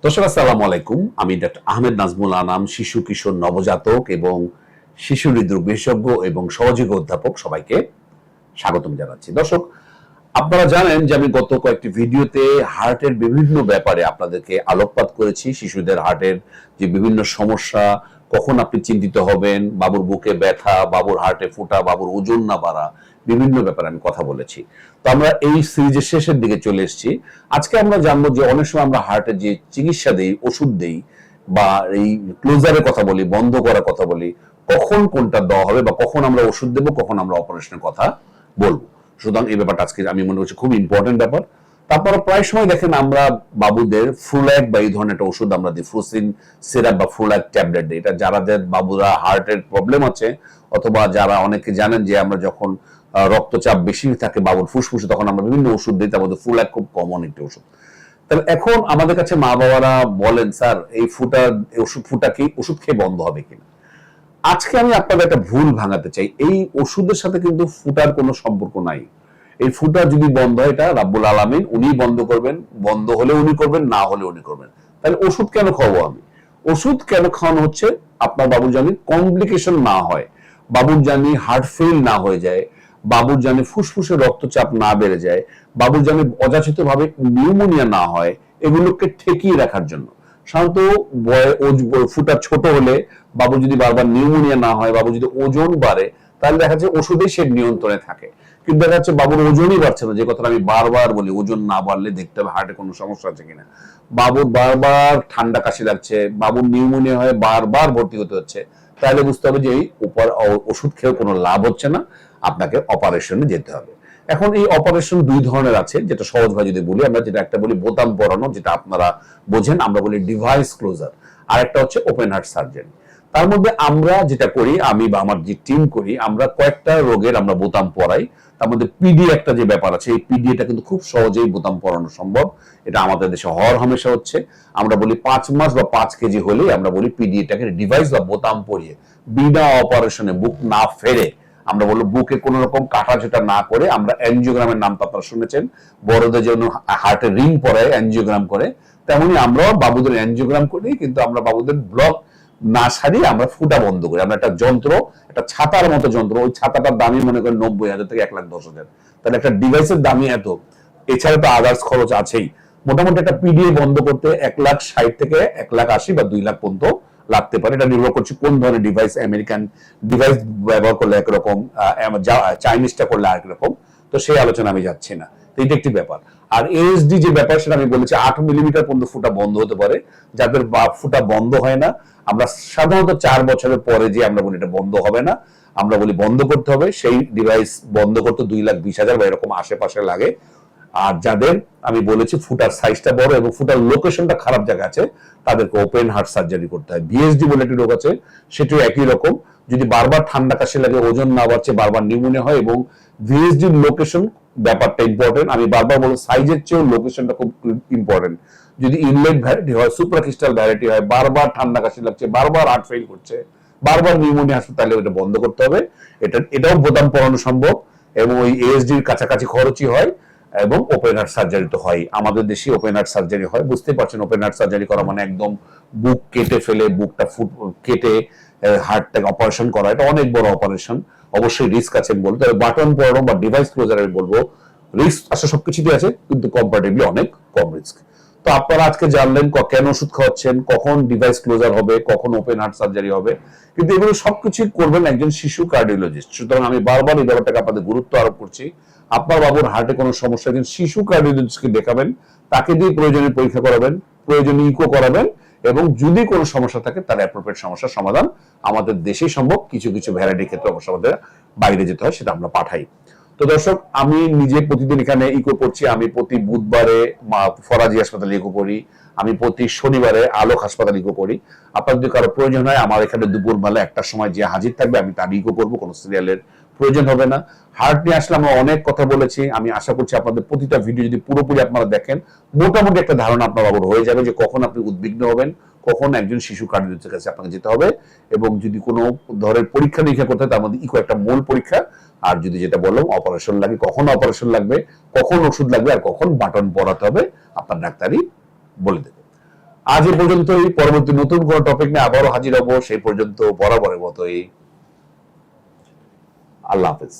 দর্শক আসসালামু আলাইকুম। আমি ডক্টর আহমেদ নাজমুল আনাম, শিশু কিশোর নবজাতক এবং শিশু হৃদরোগ বিশেষজ্ঞ এবং সহযোগী অধ্যাপক। সবাইকে স্বাগতম জানাচ্ছি। দর্শক, আপনারা জানেন যে আমি গত কয়েকটি ভিডিওতে হার্টের বিভিন্ন ব্যাপারে আপনাদেরকে আলোকপাত করেছি। শিশুদের হার্টের যে বিভিন্ন সমস্যা, কখন আপনি চিন্তিত হবেন, বাবুর বুকে ব্যথা, বাবুর হার্টে ফোঁটা, বাবুর ওজন না বাড়া, বিভিন্ন ব্যাপারে আমি কথা বলেছি। তো আমরা এই সিরিজের শেষের দিকে চলে এসেছি। আজকে আমরা জানবো যে অনেক সময় আমরা হার্টের যে চিকিৎসা দেই, ওষুধ দেই বা এই ক্লোজারের কথা বলি, বন্ধ করার কথা বলি, কখন কোনটা দেওয়া হবে বা কখন আমরা ওষুধ দেবো, কখন আমরা অপারেশনের কথা বলবো। সুতরাং এই ব্যাপারটা আজকে আমি মনে করছি খুব ইম্পর্টেন্ট ব্যাপার। তারপরে প্রায় সময় দেখেন আমরা বাবুদের ফ্লুল্যাক বা এই ধরনের একটা ওষুধ আমরা দিই, ফ্রুসিন সিরাপ বা ফ্লুল্যাক ট্যাবলেট দিই। এটা যাদের বাবুরা হার্টের প্রবলেম আছে অথবা যারা অনেকে জানেন যে আমরা যখন রক্তচাপ বেশি থাকে বাবুর ফুসফুসে, তখন আমরা বিভিন্ন ওষুধ দিই। তার মধ্যে ফ্লুল্যাক খুব কমন একটি ওষুধ। তাহলে এখন আমাদের কাছে মা বাবারা বলেন, স্যার এই ফুটা কি ওষুধ খেয়ে বন্ধ হবে কিনা। আজকে আমি আপনাদের একটা ভুল ভাঙাতে চাই। এই ওষুধের সাথে কিন্তু ফুটার কোনো সম্পর্ক নাই। এই ফুটা যদি বন্ধ হয়, এটা রাব্বুল আলামিন উনি বন্ধ করবেন, বন্ধ হলে উনি করবেন, না হলে উনি করবেন। তাহলে ওষুধ কেন খাওয়াবো আমি? ওষুধ কেন খাওয়ানো হচ্ছে? আপনার বাবুর জানি কমপ্লিকেশন না হয়, বাবুর জানি হার্ট ফেল না হয়ে যায়, বাবুর জানি ফুসফুসে রক্তচাপ না বেড়ে যায়, বাবুর জানি অযাচিত ভাবে নিউমোনিয়া না হয়, এগুলোকে ঠেকিয়ে রাখার জন্য। সাধারণত ফুটা ছোট হলে, বাবু যদি বারবার নিউমোনিয়া না হয়, বাবু যদি ওজন বাড়ে, তাহলে দেখা যাচ্ছে ওষুধেই সে নিয়ন্ত্রণে থাকে। কিন্তু দেখা যাচ্ছে বাবুর ওজনই বাড়ছে না, যে কথাটা আমি বারবার বলি, ওজন না বাড়লে দেখতে হবে হার্টে কোনো সমস্যা আছে কিনা। বাবুর বারবার ঠান্ডা কাশি লাগছে, বাবুর নিউমোনিয়া হয়ে বারবার ভর্তি হতে হচ্ছে, তাহলে বুঝতে হবে যে এই ওষুধ খেয়েও কোনো লাভ হচ্ছে না, আপনাকে অপারেশনে যেতে হবে। এখন এই অপারেশন দুই ধরনের আছে, যেটা সহজভাবে যদি বলি আমরা, যেটা একটা বলি বোতাম পরানো, যেটা আপনারা বোঝেন, আমরা বলি ডিভাইস ক্লোজার। আর একটা হচ্ছে ওপেন হার্ট সার্জারি। তার মধ্যে আমরা যেটা করি, আমি বা আমার যে টিম করি, আমরা কয়েকটা রোগের আমরা বোতাম পরাই। তার মধ্যে পিডি একটা যে ব্যাপার আছে, এই পিডি এটা কিন্তু খুব সহজেই বোতাম পরানো সম্ভব। এটা আমাদের দেশে হর হামেশা হচ্ছে। আমরা বলি 5 মাস বা 5 কেজি হলেই আমরা বলি পিডি, এটাকে ডিভাইস বা বোতাম পরিয়ে বিনা অপারেশনে, বুক না ফেরে, আমরা বলবো বুকে কোন রকম কাটাছেটা না করে, আমরা অ্যানজিওগ্রামের নাম তো আপনারা শুনেছেন, বড়দের জন্য হার্টের রিং পরায় অ্যানজিওগ্রাম করে, তেমনি আমরাও বাবুদের অ্যানজিওগ্রাম করি, কিন্তু আমরা বাবুদের ব্লক না সারিয়ে আমরা ফুটা বন্ধ করি। আমরা একটা যন্ত্র, একটা ছাতার মতো যন্ত্র, ওই ছাতাটার দামই মনে করেন 90,000 থেকে 1,10,000। তাহলে একটা ডিভাইসের দামই এত, এছাড়া তো আদার্স খরচ আছেই। মোটামুটি একটা পিডিএ বন্ধ করতে 1,60,000 থেকে 1,80,000 বা 2 লাখ পর্যন্ত লাগতে পারে। এটা নির্ভর করছে কোন ধরনের ডিভাইস। আমেরিকান ডিভাইস ব্যবহার করলে একরকম, চাইনিজটা করলে আরেক রকম। তো সেই আলোচনা আমি যাচ্ছি না। এটা একটি ব্যাপার। আর এএসডি যে ব্যাপার, সেটা আমি বলেছি 8 মিলিমিটার পর্যন্ত ফুটা বন্ধ হতে পারে। যাদের ফুটা বন্ধ হয় না, আমরা সাধারণত 4 বছরের পরে যে আমরা বলি এটা বন্ধ হবে না, আমরা বলি বন্ধ করতে হবে। সেই ডিভাইস বন্ধ করতে 2,20,000 বা এরকম আশেপাশে লাগে। আর যাদের আমি বলেছি ফুটার সাইজটা বড় এবং ফুটার লোকেশনটা খারাপ জায়গা আছে, তাদেরকে ওপেন হার্ট সার্জারি করতে হয়। ভিএসডি বলে একটি রোগ আছে, সেটিও একই রকম। যদি বারবার ঠান্ডা কাশি লাগে, ওজন না বাড়ছে, বারবার নিউমোনিয়া হয়, এবং ভিএসডির লোকেশন ব্যাপারটা ইম্পর্টেন্ট। আমি বারবার বলবো সাইজের চেয়েও লোকেশনটা খুব ইম্পর্টেন্ট। যদি ইনলেট ভ্যারাইটি হয়, সুপ্রাক্রিস্টাল ভ্যারাইটি হয়, বারবার ঠান্ডা কাশি লাগছে, বারবার হার্ট ফেল করছে, বারবার নিউমোনিয়া আসছে, তাহলে ওটা বন্ধ করতে হবে। এটাও বোতাম পরানো সম্ভব এবং ওই এএসডির কাছাকাছি খরচই হয়। এবং ওপেন হার্ট সার্জারি তো হয়, আমাদের দেশে ওপেন হার্ট সার্জারি হয়। বুঝতে পারছেন, ওপেন হার্ট সার্জারি করা মানে একদম বুক কেটে ফেলে, বুকটা কেটে হার্টটাকে অপারেশন করা, এটা অনেক বড় অপারেশন। অবশ্যই রিস্ক আছে বলতে, তবে বাটন পরানো বা ডিভাইস ক্লোজার আমি বলবো রিস্ক আসলে সবকিছুতেই আছে, কিন্তু কম্পারেটিভলি অনেক কম রিস্ক। তো আপনারা আজকে জানলেন কেন ওষুধ খাওয়াচ্ছেন, কখন ডিভাইস ক্লোজার হবে, কখন ওপেন হার্ট সার্জারি হবে। কিন্তু এগুলো সবকিছুই করবেন একজন শিশু কার্ডিওলজিস্ট। সুতরাং আমি বারবার এই ব্যাপারটাকে আপনাদের গুরুত্ব আরোপ করছি। আপনার বাবুর হার্টে কোনো সমস্যা, কিন্তু শিশু কার্ডিওলজিস্টকে দেখাবেন, তাকে দিয়ে প্রয়োজনীয় পরীক্ষা করাবেন, প্রয়োজনীয় ইকো করাবেন, এবং যদি কোনো সমস্যা থাকে তার অ্যাপ্রোপ্রিয়েট সমস্যার সমাধান আমাদের দেশেই সম্ভব। কিছু কিছু ভ্যারাইটির ক্ষেত্রে অবশ্য আমাদের বাইরে যেতে হয়, সেটা আমরা পাঠাই। তো দর্শক, আমি নিজে প্রতিদিন এখানে ইকো করছি। আমি প্রতি বুধবারে ফরাজি হাসপাতালে ইকো করি, আমি প্রতি শনিবারে আলোক হাসপাতালে ইকো করি। আপনার যদি কারো প্রয়োজন হয়, আমার এখানে দুপুরবেলা 1টার সময় যে হাজির থাকবে, আমি তার ইকো করবো, কোনো সিরিয়ালের প্রয়োজন হবে না। হার্ট নিয়ে আসলে আমরা অনেক কথা বলেছি। আমি আশা করছি আপনাদের প্রতিটা ভিডিও যদি পুরোপুরি আপনারা দেখেন, মোটামুটি একটা ধারণা আপনার বাবুর হয়ে যাবে যে কখন আপনি উদ্বিগ্ন হবেন, কখন একজন শিশু কার্ডিওলজিস্টের কাছে আপনাকে যেতে হবে। এবং যদি কোনো ধরনের পরীক্ষা নিরীক্ষা করতে হয়, তার মধ্যে ইকো একটা মূল পরীক্ষা। আর যদি যেটা বললাম অপারেশন লাগে, কখন অপারেশন লাগবে, কখন ওষুধ লাগবে, আর কখন বাটন পরাতে হবে, আপনার ডাক্তারই বলে দেবে। আজ এ পর্যন্তই, পরবর্তী নতুন কোন টপিক নিয়ে আবারও হাজির হব। সেই পর্যন্ত বরাবরের মতোই আল্লাহ হাফেজ।